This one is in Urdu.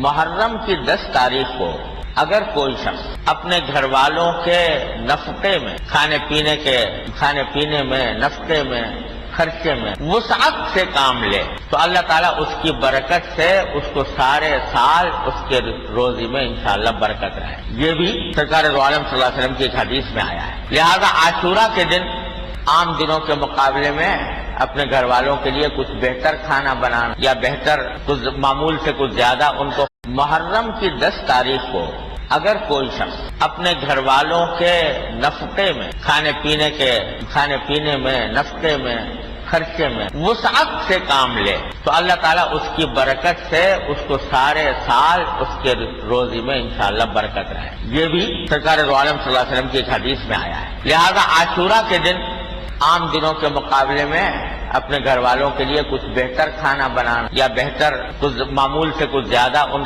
محرم کی 10 تاریخ کو اگر کوئی شخص اپنے گھر والوں کے نفقے میں کھانے پینے میں نفقے میں خرچے میں وسعت سے کام لے تو اللہ تعالیٰ اس کی برکت سے اس کو سارے سال اس کے روزی میں انشاءاللہ برکت رہے. یہ بھی سرکار دو عالم صلی اللہ علیہ وسلم کی ایک حدیث میں آیا ہے. لہذا عاشورہ کے دن عام دنوں کے مقابلے میں اپنے گھر والوں کے لیے کچھ بہتر کھانا بنانا یا بہتر کچھ معمول سے کچھ زیادہ ان کو. محرم کی 10 تاریخ کو اگر کوئی شخص اپنے گھر والوں کے نفقے میں کھانے پینے میں نفقے میں خرچے میں وسعت سے کام لے تو اللہ تعالیٰ اس کی برکت سے اس کو سارے سال اس کے روزی میں انشاءاللہ برکت رہے. یہ بھی سرکار دو عالم صلی اللہ علیہ وسلم کی ایک حدیث میں آیا ہے. لہذا عاشورہ کے دن عام دنوں کے مقابلے میں اپنے گھر والوں کے لیے کچھ بہتر کھانا بنانا یا بہتر کچھ معمول سے کچھ زیادہ ان